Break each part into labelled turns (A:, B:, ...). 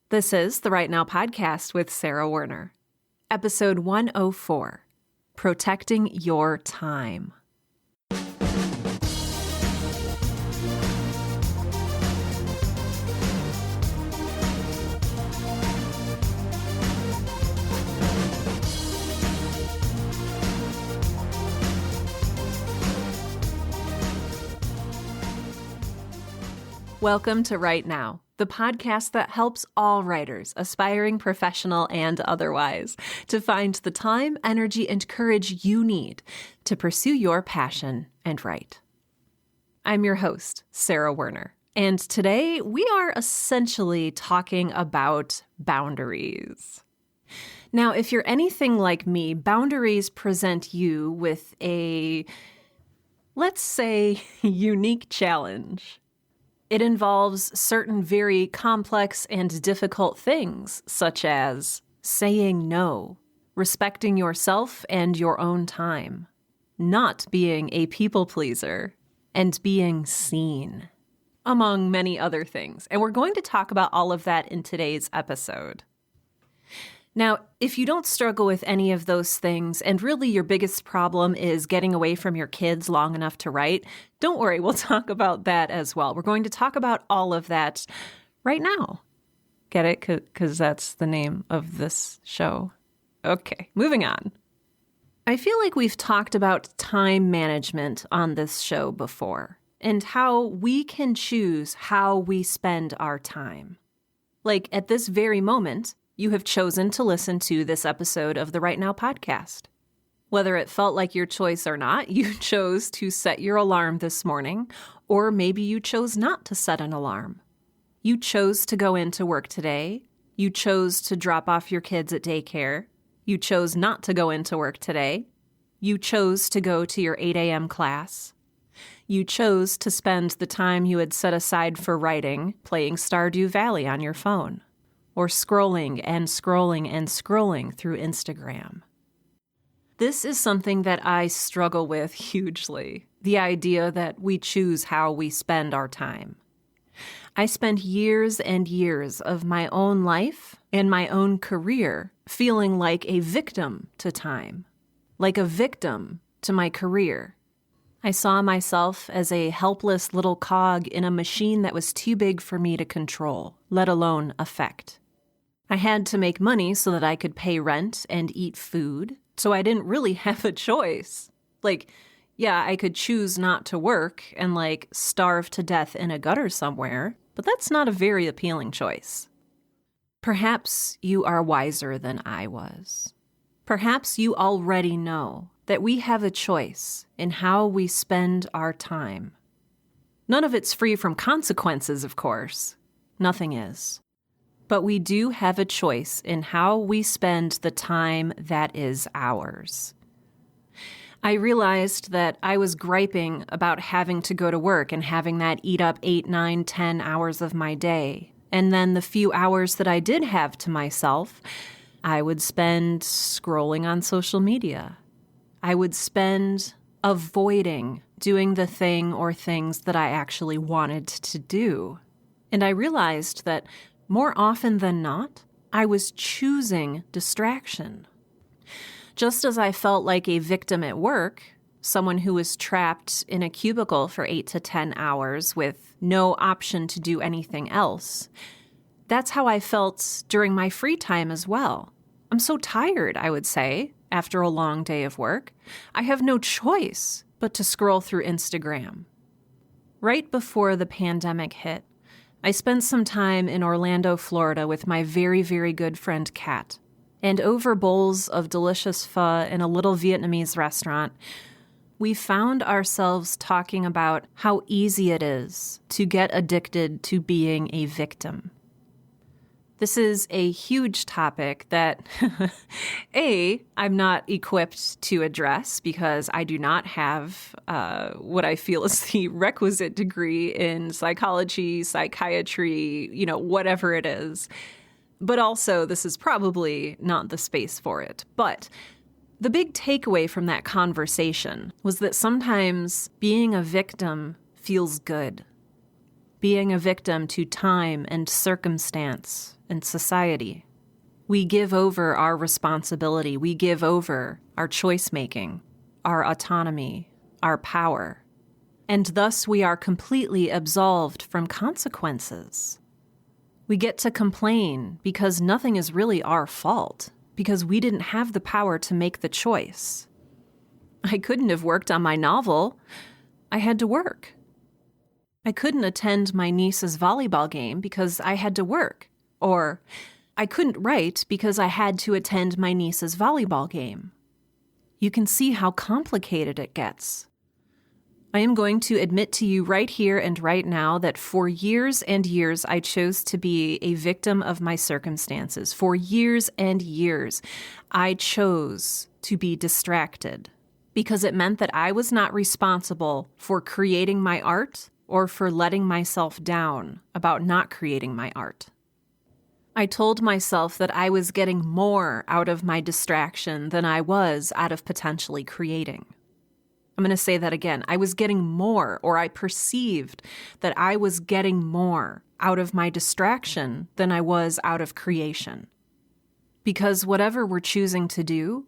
A: This is the Right Now podcast with Sarah Werner. Episode 104, Protecting Your Time. Welcome to Right Now, the podcast that helps all writers, aspiring professional and otherwise, to find the time, energy, and courage you need to pursue your passion and write. I'm your host, Sarah Werner, and today we are essentially talking about boundaries. Now, if you're anything like me, boundaries present you with a, let's say, unique challenge. It involves certain very complex and difficult things, such as saying no, respecting yourself and your own time, not being a people pleaser, and being seen, among many other things. And we're going to talk about all of that in today's episode. Now, if you don't struggle with any of those things, and really your biggest problem is getting away from your kids long enough to write, don't worry, we'll talk about that as well. We're going to talk about all of that right now. Get it? Because that's the name of this show. Okay, moving on. I feel like we've talked about time management on this show before, and how we can choose how we spend our time. Like at this very moment, you have chosen to listen to this episode of the Right Now podcast. Whether it felt like your choice or not, you chose to set your alarm this morning, or maybe you chose not to set an alarm. You chose to go into work today. You chose to drop off your kids at daycare. You chose not to go into work today. You chose to go to your 8 a.m. class. You chose to spend the time you had set aside for writing playing Stardew Valley on your phone, or scrolling and scrolling and scrolling through Instagram. This is something that I struggle with hugely, the idea that we choose how we spend our time. I spent years and years of my own life and my own career feeling like a victim to time, like a victim to my career. I saw myself as a helpless little cog in a machine that was too big for me to control, let alone affect. I had to make money so that I could pay rent and eat food, so I didn't really have a choice. I could choose not to work and, starve to death in a gutter somewhere, but that's not a very appealing choice. Perhaps you are wiser than I was. Perhaps you already know that we have a choice in how we spend our time. None of it's free from consequences, of course. Nothing is. But we do have a choice in how we spend the time that is ours. I realized that I was griping about having to go to work and having that eat up 8, 9, 10 hours of my day. And then the few hours that I did have to myself, I would spend scrolling on social media. I would spend avoiding doing the thing or things that I actually wanted to do. And I realized that more often than not, I was choosing distraction. Just as I felt like a victim at work, someone who was trapped in a cubicle for 8 to 10 hours with no option to do anything else, that's how I felt during my free time as well. I'm so tired, I would say, after a long day of work. I have no choice but to scroll through Instagram. Right before the pandemic hit, I spent some time in Orlando, Florida with my very, very good friend Kat. And over bowls of delicious pho in a little Vietnamese restaurant, we found ourselves talking about how easy it is to get addicted to being a victim. This is a huge topic that, I'm not equipped to address because I do not have what I feel is the requisite degree in psychology, psychiatry, whatever it is. But also, this is probably not the space for it. But the big takeaway from that conversation was that sometimes being a victim feels good. being a victim to time and circumstance and society. We give over our responsibility. We give over our choice-making, our autonomy, our power. And thus we are completely absolved from consequences. We get to complain because nothing is really our fault, because we didn't have the power to make the choice. I couldn't have worked on my novel. I had to work. I couldn't attend my niece's volleyball game because I had to work. Or I couldn't write because I had to attend my niece's volleyball game. You can see how complicated it gets. I am going to admit to you right here and right now that for years and years, I chose to be a victim of my circumstances. For years and years, I chose to be distracted because it meant that I was not responsible for creating my art or for letting myself down about not creating my art. I told myself that I was getting more out of my distraction than I was out of potentially creating. I'm going to say that again. I was getting more, or I perceived that I was getting more out of my distraction than I was out of creation. Because whatever we're choosing to do,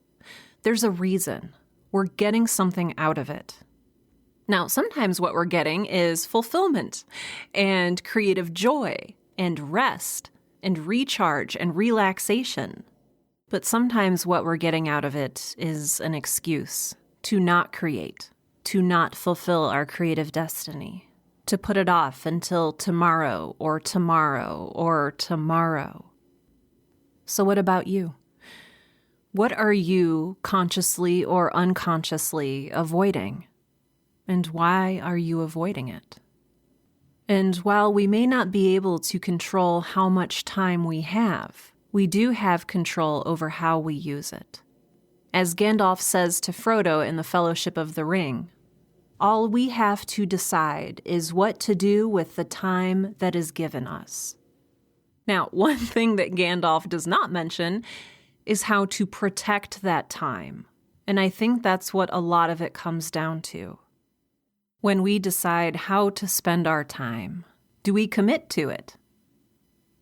A: there's a reason. We're getting something out of it. Now, sometimes what we're getting is fulfillment and creative joy and rest and recharge and relaxation. But sometimes what we're getting out of it is an excuse to not create, to not fulfill our creative destiny, to put it off until tomorrow or tomorrow or tomorrow. So what about you? What are you consciously or unconsciously avoiding? And why are you avoiding it? And while we may not be able to control how much time we have, we do have control over how we use it. As Gandalf says to Frodo in the Fellowship of the Ring, all we have to decide is what to do with the time that is given us. Now, one thing that Gandalf does not mention is how to protect that time. And I think that's what a lot of it comes down to. When we decide how to spend our time, do we commit to it?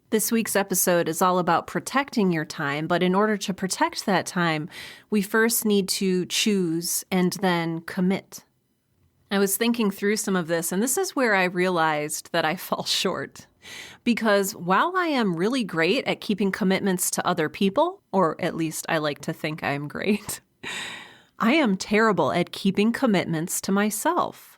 A: This week's episode is all about protecting your time, but in order to protect that time, we first need to choose and then commit. I was thinking through some of this, and this is where I realized that I fall short. Because while I am really great at keeping commitments to other people, or at least I like to think I'm great, I am terrible at keeping commitments to myself.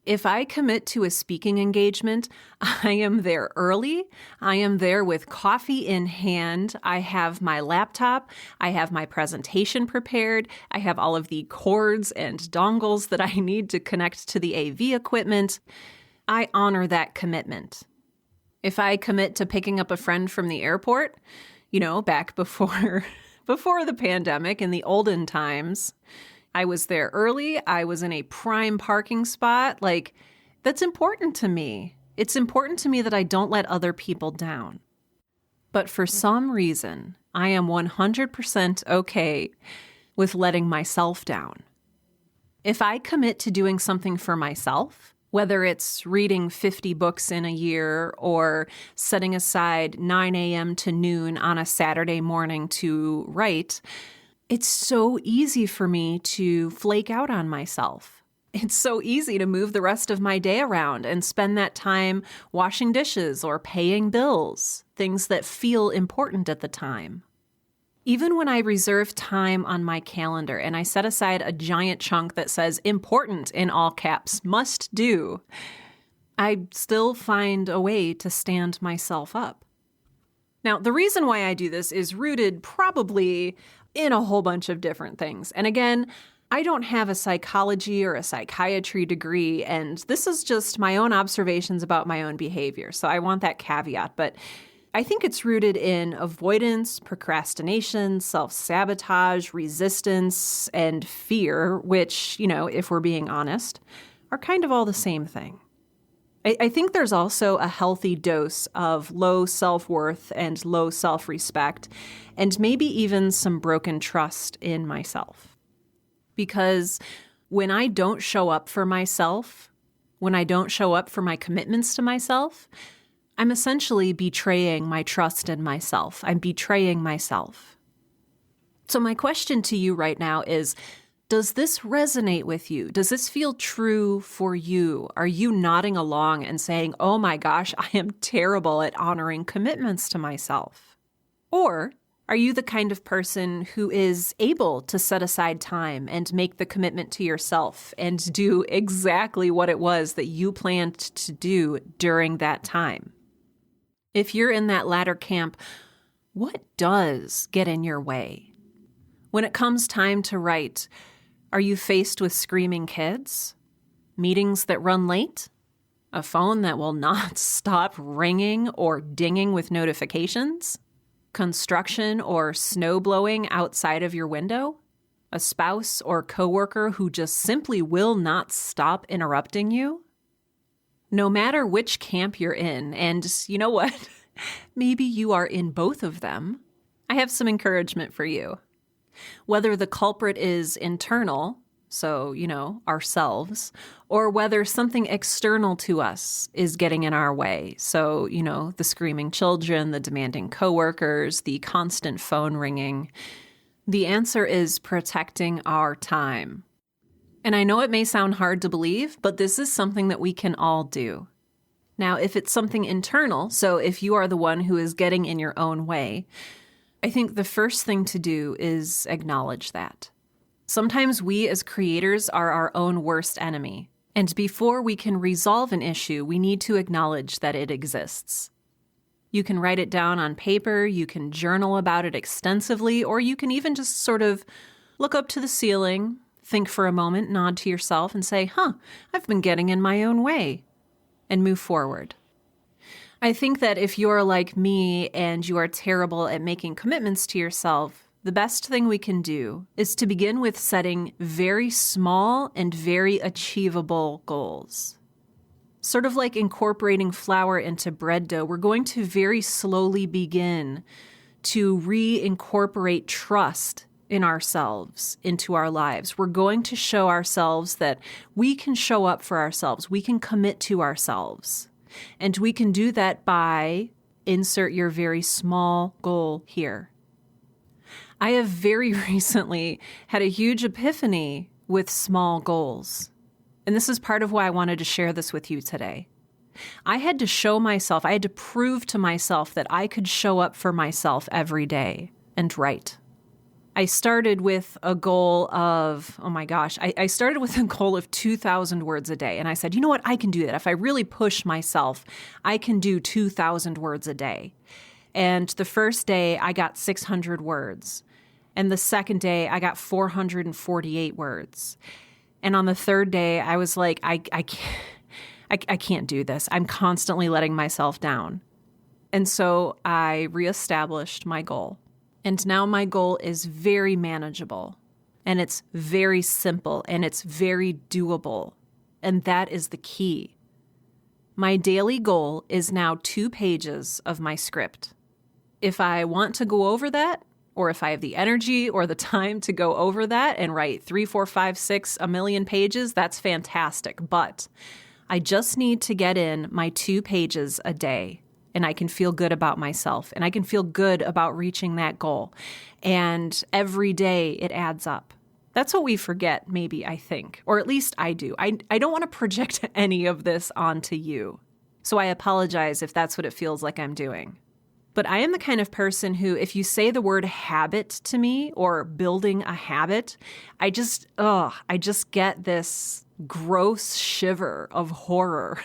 A: If I commit to a speaking engagement, I am there early. I am there with coffee in hand. I have my laptop. I have my presentation prepared. I have all of the cords and dongles that I need to connect to the AV equipment. I honor that commitment. If I commit to picking up a friend from the airport, back before the pandemic in the olden times, I was there early. I was in a prime parking spot. That's important to me. It's important to me that I don't let other people down. But for some reason, I am 100% okay with letting myself down. If I commit to doing something for myself, whether it's reading 50 books in a year or setting aside 9 a.m. to noon on a Saturday morning to write, it's so easy for me to flake out on myself. It's so easy to move the rest of my day around and spend that time washing dishes or paying bills, things that feel important at the time. Even when I reserve time on my calendar and I set aside a giant chunk that says important in all caps, must do, I still find a way to stand myself up. Now, the reason why I do this is rooted probably in a whole bunch of different things. And again, I don't have a psychology or a psychiatry degree, and this is just my own observations about my own behavior. So I want that caveat, but I think it's rooted in avoidance, procrastination, self-sabotage, resistance, and fear, which, if we're being honest, are kind of all the same thing. I think there's also a healthy dose of low self-worth and low self-respect, and maybe even some broken trust in myself. Because when I don't show up for myself, When I don't show up for my commitments to myself, I'm essentially betraying my trust in myself. I'm betraying myself. So my question to you right now is, does this resonate with you? Does this feel true for you? Are you nodding along and saying, oh my gosh, I am terrible at honoring commitments to myself? Or are you the kind of person who is able to set aside time and make the commitment to yourself and do exactly what it was that you planned to do during that time? If you're in that latter camp, what does get in your way? When it comes time to write, are you faced with screaming kids? Meetings that run late? A phone that will not stop ringing or dinging with notifications? Construction or snow blowing outside of your window? A spouse or coworker who just simply will not stop interrupting you? No matter which camp you're in, and you know what? Maybe you are in both of them, I have some encouragement for you. Whether the culprit is internal, so, ourselves, or whether something external to us is getting in our way. So, the screaming children, the demanding coworkers, the constant phone ringing. The answer is protecting our time. And I know it may sound hard to believe, but this is something that we can all do. Now, if it's something internal, so if you are the one who is getting in your own way, I think the first thing to do is acknowledge that. Sometimes we as creators are our own worst enemy, and before we can resolve an issue, we need to acknowledge that it exists. You can write it down on paper, you can journal about it extensively, or you can even just sort of look up to the ceiling, think for a moment, nod to yourself, and say, I've been getting in my own way, and move forward. I think that if you're like me and you are terrible at making commitments to yourself, the best thing we can do is to begin with setting very small and very achievable goals. Sort of like incorporating flour into bread dough, we're going to very slowly begin to reincorporate trust in ourselves into our lives. We're going to show ourselves that we can show up for ourselves. We can commit to ourselves. And we can do that by insert your very small goal here. I have very recently had a huge epiphany with small goals. And this is part of why I wanted to share this with you today. I had to prove to myself that I could show up for myself every day and write. I started with a goal of, I started with a goal of 2,000 words a day. And I said, you know what, I can do that. If I really push myself, I can do 2,000 words a day. And the first day I got 600 words. And the second day I got 448 words. And on the third day I was like, I can't do this. I'm constantly letting myself down. And so I reestablished my goal. And now my goal is very manageable, and it's very simple, and it's very doable. And that is the key. My daily goal is now 2 pages of my script. If I want to go over that, or if I have the energy or the time to go over that and write 3, 4, 5, 6, a million pages, that's fantastic. But I just need to get in my 2 pages a day. And I can feel good about myself, and I can feel good about reaching that goal. And every day it adds up. That's what we forget, maybe, I think, or at least I do. I don't want to project any of this onto you. So I apologize if that's what it feels like I'm doing. But I am the kind of person who, if you say the word habit to me or building a habit, I just get this gross shiver of horror.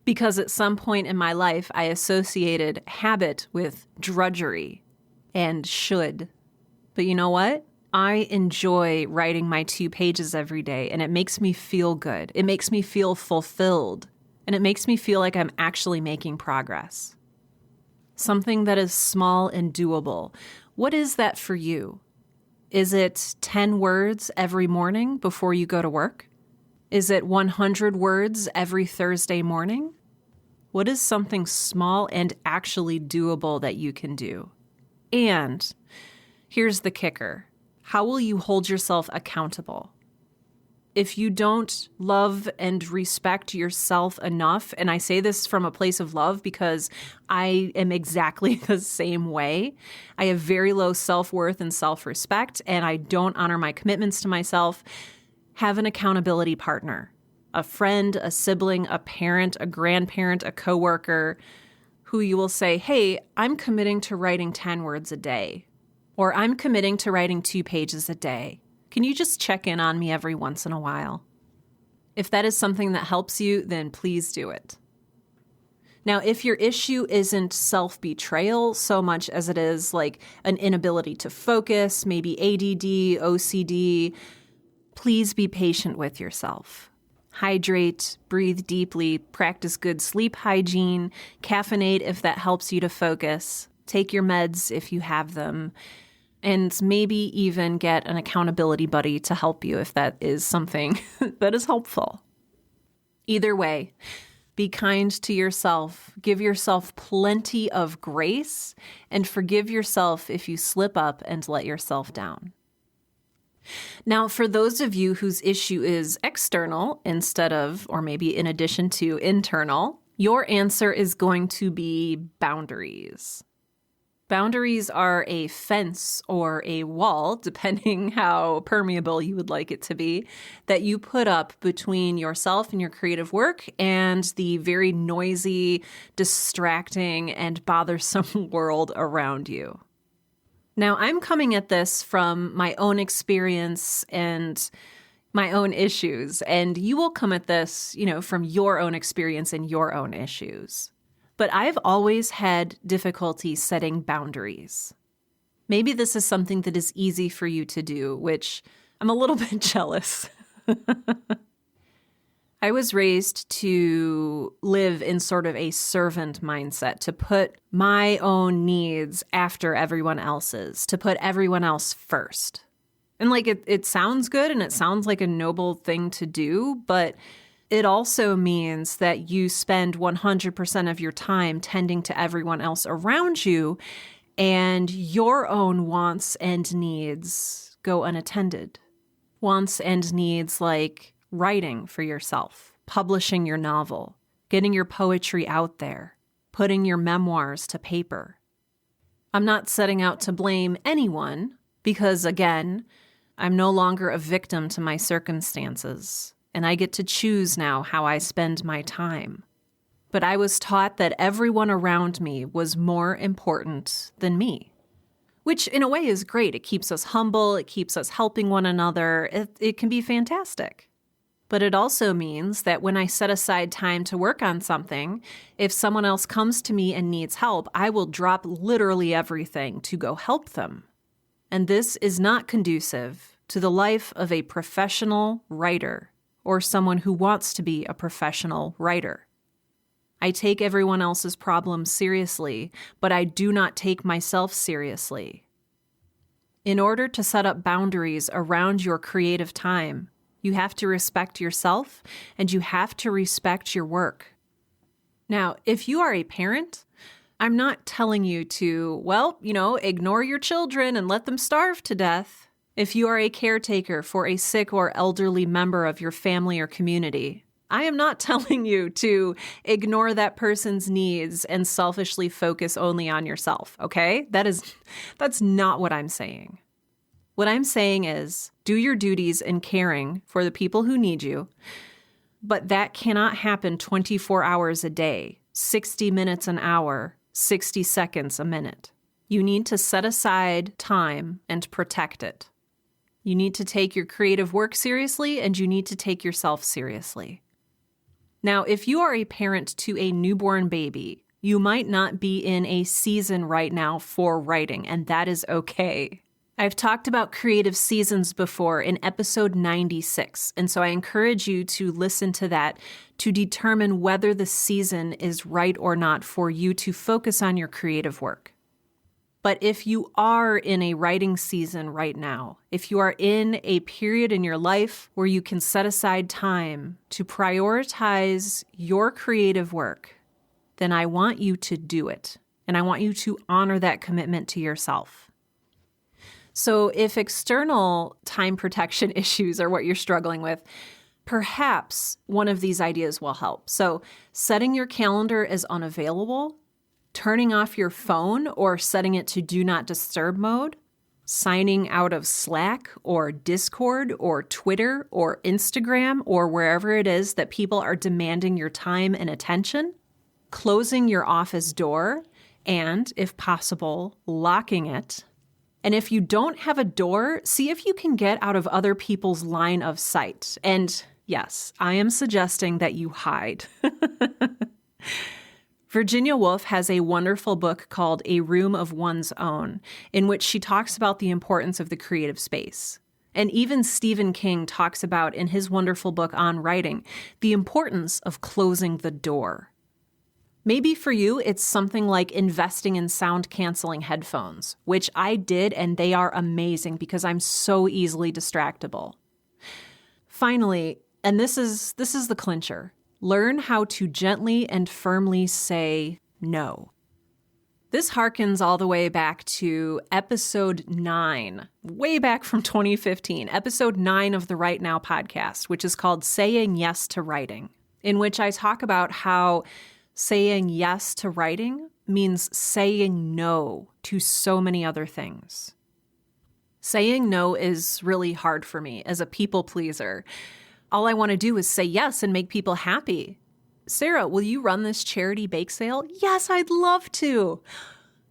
A: Because at some point in my life, I associated habit with drudgery and should. But you know what? I enjoy writing my 2 pages every day, and it makes me feel good. It makes me feel fulfilled, and it makes me feel like I'm actually making progress. Something that is small and doable. What is that for you? Is it 10 words every morning before you go to work? Is it 100 words every Thursday morning? What is something small and actually doable that you can do? And here's the kicker. How will you hold yourself accountable? If you don't love and respect yourself enough, and I say this from a place of love because I am exactly the same way. I have very low self-worth and self-respect, and I don't honor my commitments to myself. Have an accountability partner, a friend, a sibling, a parent, a grandparent, a coworker, who you will say, hey, I'm committing to writing 10 words a day, or I'm committing to writing 2 pages a day. Can you just check in on me every once in a while? If that is something that helps you, then please do it. Now, if your issue isn't self-betrayal so much as it is like an inability to focus, maybe ADD, OCD, please be patient with yourself. Hydrate, breathe deeply, practice good sleep hygiene, caffeinate if that helps you to focus, take your meds if you have them, and maybe even get an accountability buddy to help you if that is something that is helpful. Either way, be kind to yourself, give yourself plenty of grace, and forgive yourself if you slip up and let yourself down. Now, for those of you whose issue is external instead of, or maybe in addition to internal, your answer is going to be boundaries. Boundaries are a fence or a wall, depending how permeable you would like it to be, that you put up between yourself and your creative work and the very noisy, distracting, and bothersome world around you. Now, I'm coming at this from my own experience and my own issues, and you will come at this, from your own experience and your own issues. But I've always had difficulty setting boundaries. Maybe this is something that is easy for you to do, which I'm a little bit jealous. I was raised to live in sort of a servant mindset, to put my own needs after everyone else's, to put everyone else first. And it sounds good and it sounds like a noble thing to do, but it also means that you spend 100% of your time tending to everyone else around you, and your own wants and needs go unattended. Wants and needs like writing for yourself, publishing your novel, getting your poetry out there, putting your memoirs to paper. I'm not setting out to blame anyone because, again, I'm no longer a victim to my circumstances, and I get to choose now how I spend my time. But I was taught that everyone around me was more important than me, which in a way is great. It keeps us humble. It keeps us helping one another. It can be fantastic. But it also means that when I set aside time to work on something, if someone else comes to me and needs help, I will drop literally everything to go help them. And this is not conducive to the life of a professional writer or someone who wants to be a professional writer. I take everyone else's problems seriously, but I do not take myself seriously. In order to set up boundaries around your creative time, you have to respect yourself and you have to respect your work. Now, if you are a parent, I'm not telling you to, ignore your children and let them starve to death. If you are a caretaker for a sick or elderly member of your family or community, I am not telling you to ignore that person's needs and selfishly focus only on yourself, okay? That's not what I'm saying. What I'm saying is do your duties in caring for the people who need you, but that cannot happen 24 hours a day, 60 minutes an hour, 60 seconds a minute. You need to set aside time and protect it. You need to take your creative work seriously, and you need to take yourself seriously. Now, if you are a parent to a newborn baby, you might not be in a season right now for writing, and that is okay. I've talked about creative seasons before in episode 96, and so I encourage you to listen to that to determine whether the season is right or not for you to focus on your creative work. But if you are in a writing season right now, if you are in a period in your life where you can set aside time to prioritize your creative work, then I want you to do it. And I want you to honor that commitment to yourself. So if external time protection issues are what you're struggling with, perhaps one of these ideas will help. So setting your calendar as unavailable, turning off your phone or setting it to do not disturb mode, signing out of Slack or Discord or Twitter or Instagram or wherever it is that people are demanding your time and attention, closing your office door, and, if possible, locking it. And if you don't have a door, see if you can get out of other people's line of sight. And yes, I am suggesting that you hide. Virginia Woolf has a wonderful book called A Room of One's Own, in which she talks about the importance of the creative space. And even Stephen King talks about, in his wonderful book on writing, the importance of closing the door. Maybe for you, it's something like investing in sound-canceling headphones, which I did, and they are amazing because I'm so easily distractible. Finally, and this is the clincher, learn how to gently and firmly say no. This harkens all the way back to episode 9, way back from 2015, episode 9 of the Right Now podcast, which is called Saying Yes to Writing, in which I talk about how saying yes to writing means saying no to so many other things. Saying no is really hard for me as a people pleaser. All I want to do is say yes and make people happy. Sarah, will you run this charity bake sale? Yes, I'd love to.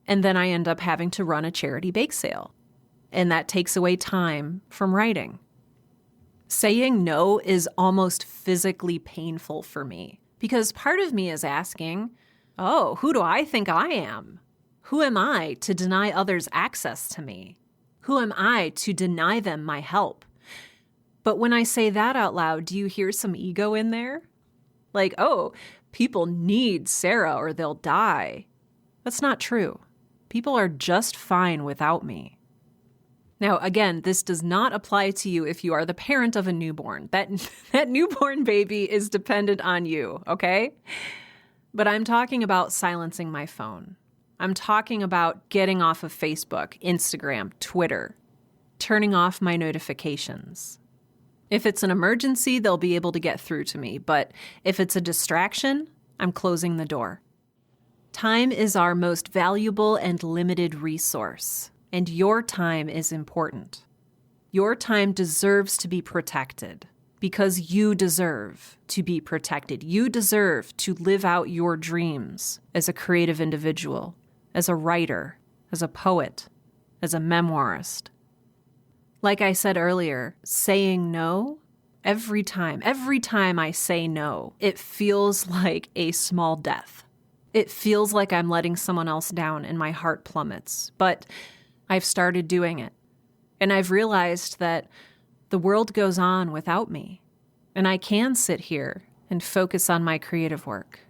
A: And then I end up having to run a charity bake sale. And that takes away time from writing. Saying no is almost physically painful for me. Because part of me is asking, oh, who do I think I am? Who am I to deny others access to me? Who am I to deny them my help? But when I say that out loud, do you hear some ego in there? Like, oh, people need Sarah or they'll die. That's not true. People are just fine without me. Now, again, this does not apply to you if you are the parent of a newborn. That newborn baby is dependent on you, okay? But I'm talking about silencing my phone. I'm talking about getting off of Facebook, Instagram, Twitter, turning off my notifications. If it's an emergency, they'll be able to get through to me. But if it's a distraction, I'm closing the door. Time is our most valuable and limited resource. And your time is important. Your time deserves to be protected because you deserve to be protected. You deserve to live out your dreams as a creative individual, as a writer, as a poet, as a memoirist. Like I said earlier, saying no, every time I say no, it feels like a small death. It feels like I'm letting someone else down and my heart plummets. But I've started doing it, and I've realized that the world goes on without me, and I can sit here and focus on my creative work.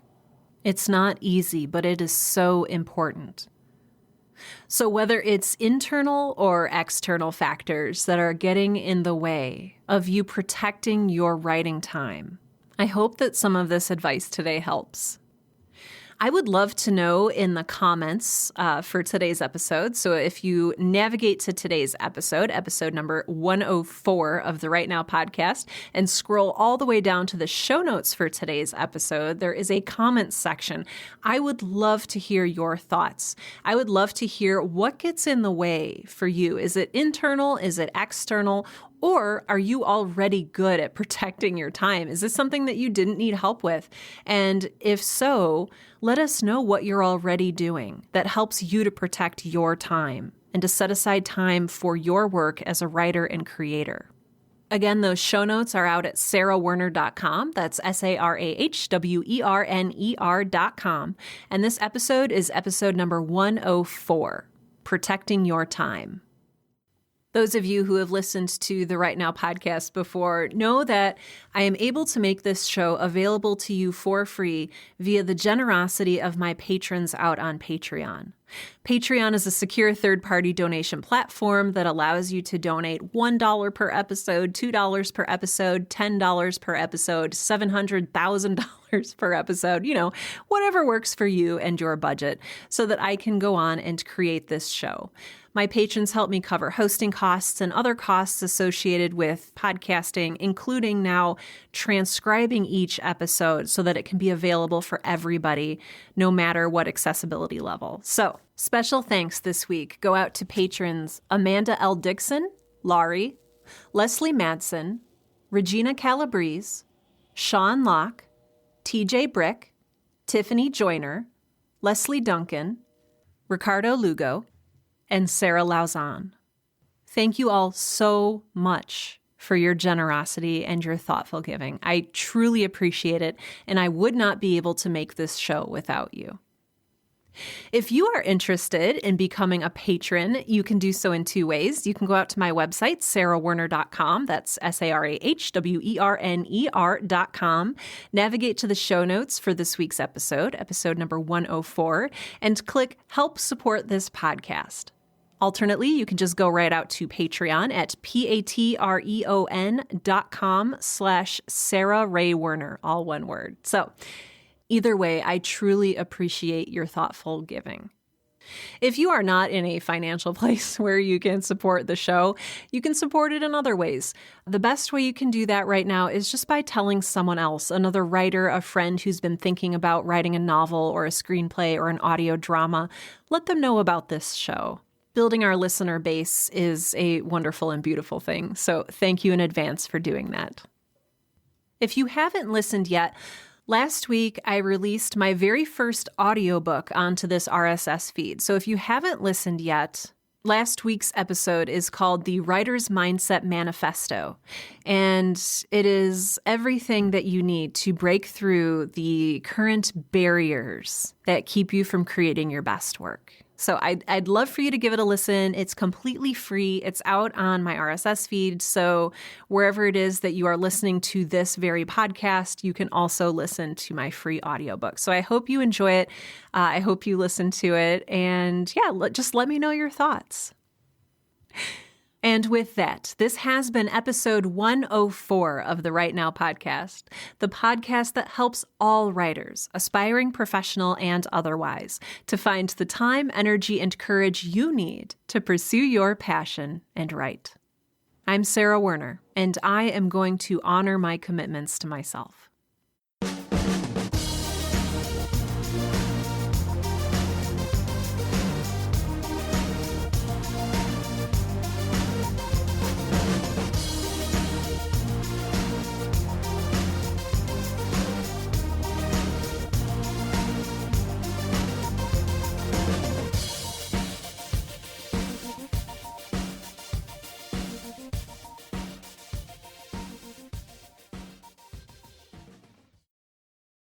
A: It's not easy, but it is so important. So whether it's internal or external factors that are getting in the way of you protecting your writing time, I hope that some of this advice today helps. I would love to know in the comments for today's episode. So if you navigate to today's episode number 104 of the Right Now podcast, and scroll all the way down to the show notes for today's episode, there is a comments section. I would love to hear your thoughts. I would love to hear what gets in the way for you. Is it internal? Is it external? Or are you already good at protecting your time? Is this something that you didn't need help with? And if so, let us know what you're already doing that helps you to protect your time and to set aside time for your work as a writer and creator. Again, those show notes are out at sarahwerner.com. That's sarahwerner.com. And this episode is episode number 104, Protecting Your Time. Those of you who have listened to the Right Now podcast before know that I am able to make this show available to you for free via the generosity of my patrons out on Patreon. Patreon is a secure third-party donation platform that allows you to donate $1 per episode, $2 per episode, $10 per episode, $700,000 per episode, whatever works for you and your budget, so that I can go on and create this show. My patrons help me cover hosting costs and other costs associated with podcasting, including now transcribing each episode so that it can be available for everybody, no matter what accessibility level. So, special thanks this week go out to patrons Amanda L. Dixon, Laurie, Leslie Madsen, Regina Calabrese, Sean Locke, TJ Brick, Tiffany Joyner, Leslie Duncan, Ricardo Lugo, and Sarah Lauzon. Thank you all so much for your generosity and your thoughtful giving. I truly appreciate it, and I would not be able to make this show without you. If you are interested in becoming a patron, you can do so in two ways. You can go out to my website, sarahwerner.com. That's SARAHWERNER.com. Navigate to the show notes for this week's episode number 104, and click Help Support This Podcast. Alternately, you can just go right out to Patreon at patreon.com/Sarah Ray Werner, all one word. So either way, I truly appreciate your thoughtful giving. If you are not in a financial place where you can support the show, you can support it in other ways. The best way you can do that right now is just by telling someone else, another writer, a friend who's been thinking about writing a novel or a screenplay or an audio drama. Let them know about this show. Building our listener base is a wonderful and beautiful thing, so thank you in advance for doing that. If you haven't listened yet, last week I released my very first audiobook onto this RSS feed. So if you haven't listened yet, last week's episode is called The Writer's Mindset Manifesto, and it is everything that you need to break through the current barriers that keep you from creating your best work. So I'd love for you to give it a listen. It's completely free. It's out on my RSS feed. So wherever it is that you are listening to this very podcast, you can also listen to my free audiobook. So I hope you enjoy it. I hope you listen to it. And yeah, just let me know your thoughts. And with that, this has been episode 104 of the Right Now podcast, the podcast that helps all writers, aspiring professional and otherwise, to find the time, energy, and courage you need to pursue your passion and write. I'm Sarah Werner, and I am going to honor my commitments to myself.